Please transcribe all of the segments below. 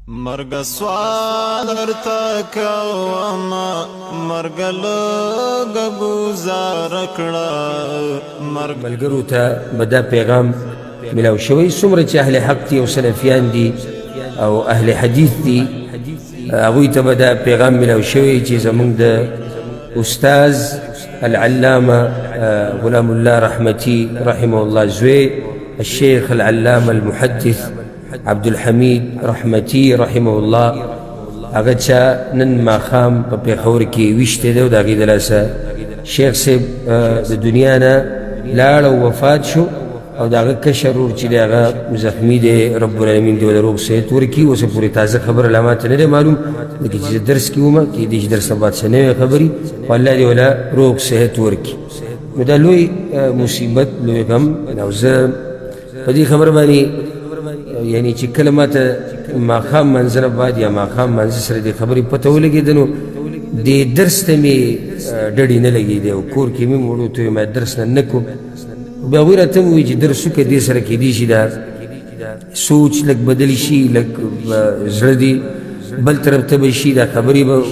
مرگ سوال ورته کوم مرگ لږ گزار کړه مرگ ملګرو ته بدا پیغام ملاو شوی څومره چې اهل حق دي او سلفیان دي او اهل حدیث دي هغوی ته بدا پیغام ملاو شوی چې زمونږ د استاذ العلامه غلام الله رحمتي رحمه الله زوی الشيخ العلامه المحدث عبد الحميد رحمتي رحمه الله هغه چا نن ماښام په پېښور کې ویشتی دی او د هغې د لاسه شیخ صاحب د دنیا نه لاړ او وفات شو او د هغه کشر ورور چې دی هغه زخمي دی رب العالمین دې ورله روغ صحت ورکړي اوسه پورې تازه خبره لا ماته نه دی معلوم لکه چې زه درس کې ومه کېدای شي درس نه بعد څه نوې خبرې خو الله دې وله روغ صحت ورکړي نو دا لوی مصیبت لوی غم او زه په دې خبره باندې یعنی چې کله ماته ماښام منځ نه بعد یا ماښام منځ سره دې خبرې پته ولګېده نو دې درس ته مې ډډې نه لګېدې او کور کې مې وړو ته ما درس نه کوم بیا هغوی راته ووایي چې درس وکړه دې سره کېدای شي دا سوچ لږ بدل شي لږ زړه دې بل طرف ته به شي دا خبرې به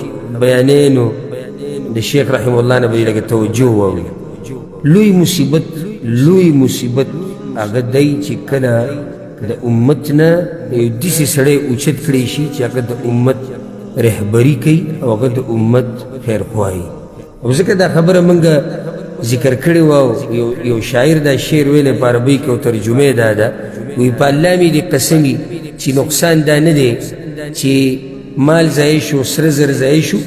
بیانې نو د شیخ رحمه الله نه به یې لږ توجه واوړي لوی مصیبت هغه دی چې کله د امت نه یو داسې سړی اوچت کړی شي چې هغه د امت رهبري کوي او هغه د امت خیرخواهي او ځکه دا خبره موږ ذکر کړې وه او یو شاعر دا شعر ویلی په عربۍ کې او ترجمه دا ده وایي په الله مې دې قسمي چې نقصان دا نه دی چې مال ضایع شو سره زر ضایع شو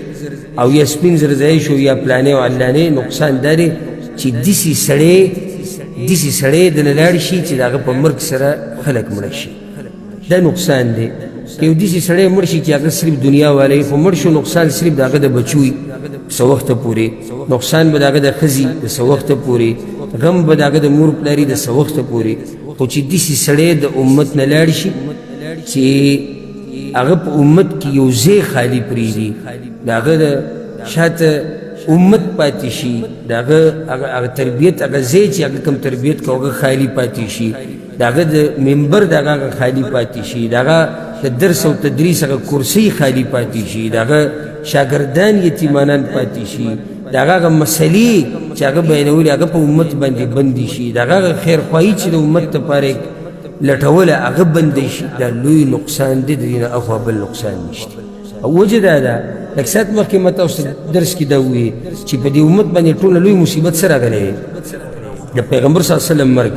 او یا سپین زر ضایع شو یا پلانې او علانې نقصان دا دی چې داسې سړی دنه لاړ شي چې د هغه په مرګ سره خلک مړه شي دا نقصان دی که یو داسې سړی مړ شي چې هغه صرف دنیا والی خو مړ شو نقصان صرف د هغه د بچو وي څه وخته پورې نقصان به د هغه د ښځې د څه وخته پورې غم به د هغه د مور پلاري د څه وخته پورې خو چې داسې سړی د امت نه لاړ شي چې هغه په امت کې یو ځای خالي پرېږدي د هغه د شاته امت پاتې شي د هغه تربیت هغه ځای چې هغه کوم تربیت کو هغه خالي پاتې شي د هغه د ممبر د هغه خالي پاتې شي د هغه د درس او تدریس هغه کرسۍ خالي پاتې شي د هغه شاګردان یتیمانان پاتې شي د هغه مسلې چې هغه بیانولې هغه په امت باندې بندي شي د هغه خیرخواهي چې د امت دپاره لټوله هغه بندی شي دا لوی نقصان دی د دې نه اخوا بل نقصان نشته او وجه دا ده لږ ساعت مخکې ما تاسو درس کې دا وویل چې په دې امت باندې ټوله لوی مصیبت څه راغلی د پیغمبر صلی الله علیه وسلم مرګ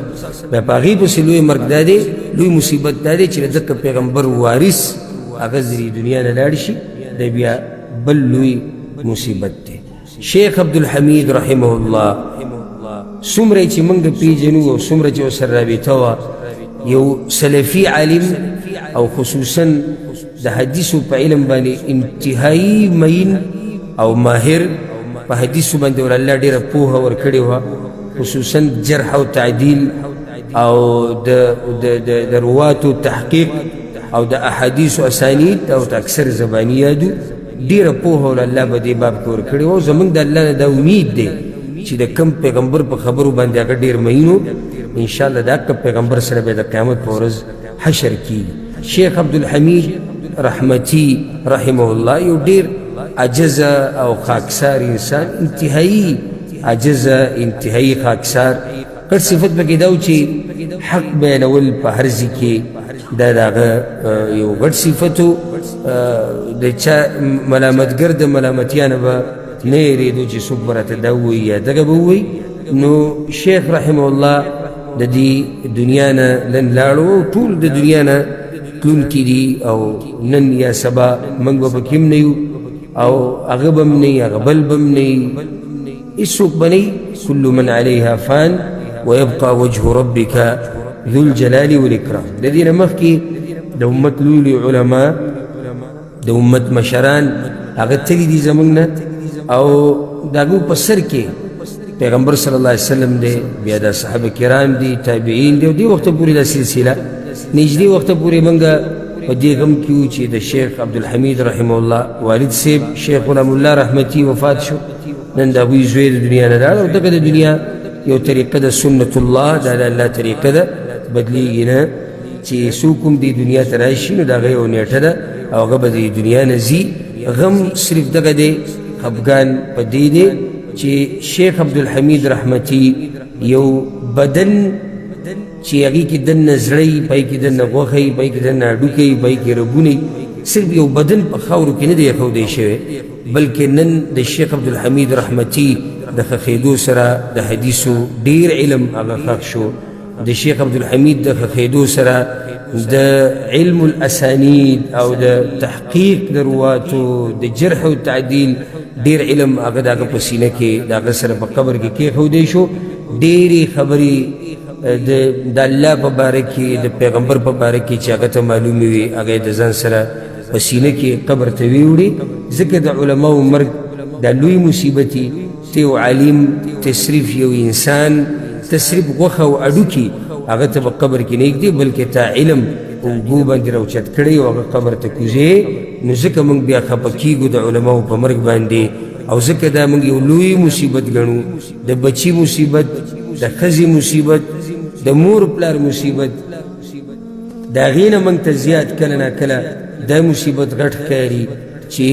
بیا په هغې پسې لوی مرګ دا دی لوی مصیبت دا دی چې د دغه پیغمبر وارث هغه ځرې دنیا نه لاړ شي دا بیا بل لوی مصیبت دی شیخ عبدالحمید رحمه الله څومره چې موږ پیژنو او څومره چې ورسره رابطه وه یو سلفي عالم او خصوصا د حدیثو په علم باندې انتهایی مین او ماهر په حدیثو باندې ور الله ډېره پوهه ورکړې وه خصوصا جرح او تعدیل او د رواتو تحقیق او د احادیثو اسانید او د اکثر زبانیاتو ډېره پوهه ور الله په دې باب کې ورکړې وه زموږ د الله نه دا امید دی چې د کم پیغمبر په خبرو باندې هغه ډېر مینو انشاءالله دا که پیغمبر سره به د قیامت په ورځ حشر کیږي شیخ عبدالحمید رحمتي رحمه الله یو ډېر عجزه او خاکسار انسان انتهایی عجزه انتهایی خاکسار غټ صفت پکې دا و چې حق بیانول په هر ځای کې دا د هغه یو غټ صفت و د چا ملامتګر د ملامتیا نه به نه یېرېدو چې څوک به راته دا ووایي یا دغه به ووایي نو شیخ رحمه الله د دې دنیا نه نن لاړو ټول د دنیا نه تلونکي دي او نن یا سبا موږ به پکې هم نه یو او هغه به هم نه وي هغه بل به هم نه وي هېڅوک به نه وي کل من علیها فان ویبقى وجه ربک ذو الجلال والاکرام د دې نه مخکې د امت لوی علما د امت مشران هغه تللي دي زموږ نه او د هغو په سر کې پیغمبر صلی الله علیه وسلم دی بیا د صحابه کرام دي تابعین دي او دې وخته پورې دا سلسله نږدې وخته پورې موږ په دې غم کې وو چې د شیخ عبدالحمید رحمه الله والد صاحب شیخ غلام الله رحمتي وفات شو نن د هغوی زوی د دنیا نه لاړ او دغه د دنیا یو طریقه د سنت الله دا د الله طریقه ده بدلیږي نه چې څوک هم دې دنیا ته راشي نو د هغه یو نیټه ده او هغه به د دنیا نه ځي غم صرف دغه دی خفګان په دې دی چې شیخ عبدالحمید رحمتي یو بدن چې هغې کې دننه زړی پای کې دننه غوښی پای کې دننه هډوکی پای کې رګونی صرف یو بدن په خاورو کې نه دی ایښودی شوی بلکې نن د شیخ عبدالحمید رحمتي د ښخېدو سره د حدیثو ډیر علم هغه ښخ شو د شیخ عبدالحمید د ښخېدو سره د علم الاسانید او د تحقیق د رواتو د جرح و تعدیل ډیر علم هغه د هغه په سینه کې د هغه سره په قبر کې کېښودی شو ډېرې خبرې د الله په باره کې د پیغمبر په باره کې چې هغه ته معلومې وي هغه یې د ځان سره په سینه کې قبر ته ویوړي ځکه د علماو مرګ دا لوی مصیبتي ته یو عالم تصریف یو انسان تصریف غوښه او هډوکي هغه ته په قبر کې نه ږدي بلکې تا علم په اوږو باندې راوچت کړی او هغه قبر ته کوزې نو ځکه موږ بیا خفه کېږو د علماو په مرګ باندې او ځکه دا موږ یو لوی مصیبت ګڼو د بچي مصیبت د ښځې مصیبت د مور پلار مصیبت د هغې نه موږ ته زیات کله نا کله دا مصیبت غټ ښکاري چې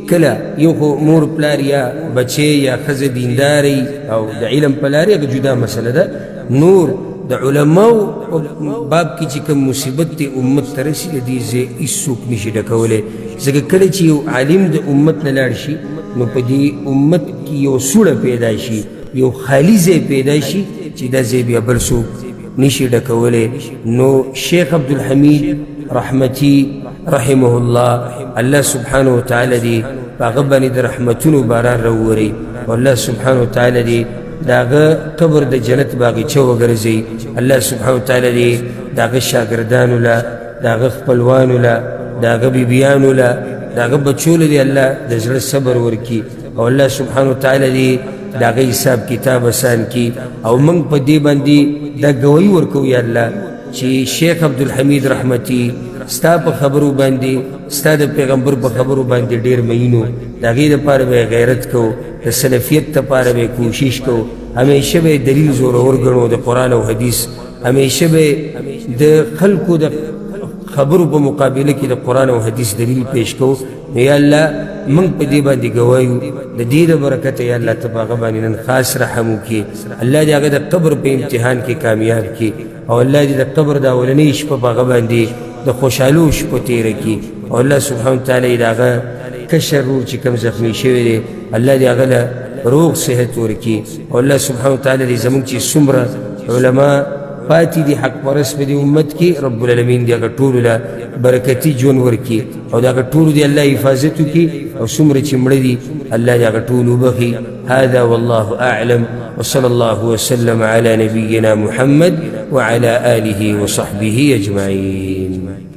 کله یو خو مور پلار یا بچی یا ښځه دینداري او د علم په لارې هغه جدا مسله ده نور د علماو باب کې چې کوم مصیبت دی امت ته رسي د دې ځای هېڅوک نشي ډکولی ځکه کله چې یو عالم د امت نه لاړ شي نو په دې امت کې یو سوړه پیدا شي یو خالي ځای پیدا شي چې دا ځای بیا بل څوک نشي ډکولی نو شیخ عبدالحمید رحمتي رحمه الله الله سبحانه وتعالی دې په هغه باندې د رحمتونو باران راووري او الله سبحانه وتعالی دې د هغه قبر د جنت باغچه وګرځي الله سبحانه وتعالی دې د هغه شاګردانو له د هغه خپلوانو له د هغه بیبیانو له د هغه بچو له دې الله د زړه صبر ورکړي او الله سبحانه وتعالی دې د هغه حساب کتاب آسان کړي او موږ په دې باندې دا ګوایي ورکوو یا الله چې شیخ عبدالحمید رحمتي ستا په خبرو باندې ستا د پیغمبر په خبرو باندې ډېر مینو د هغې دپاره به یې غیرت کوو د سلفیت دپاره به یې کوشش کوو همیشه به یې دلیل زورور ګڼو د قرآن او حدیث همیشه به د خلکو د خبرو په مقابله کې د قرآن او حدیث دلیل پیش کوو نو یا الله موږ په دې باندې ګوایو د دې د برکته یا الله ته په هغه باندې نن خاص رحم وکړي الله دې هغه د قبر په امتحان کې کامیاب کړي او الله دې د قبر د اولنۍ شپه په هغه باندې د خوشحالو شپو تېره کړي او الله سبحانه وتعالی د هغه کشر ورور چې کوم زخمي شوی دی الله دې هغه له روغ صحت ورکړي او الله سبحانه وتعالی دې زموږ چې څومره علما پاتې دي حق پرست په دې امت کې رب العالمین دې هغه ټولو له برکتي ژوند ورکړي او د هغه ټولو دې الله حفاظت وکړي او څومره چې مړه دي الله دې هغه ټول وبخي هذا والله أعلم وصلى الله وسلم على نبينا محمد وعلى آله وصحبه أجمعين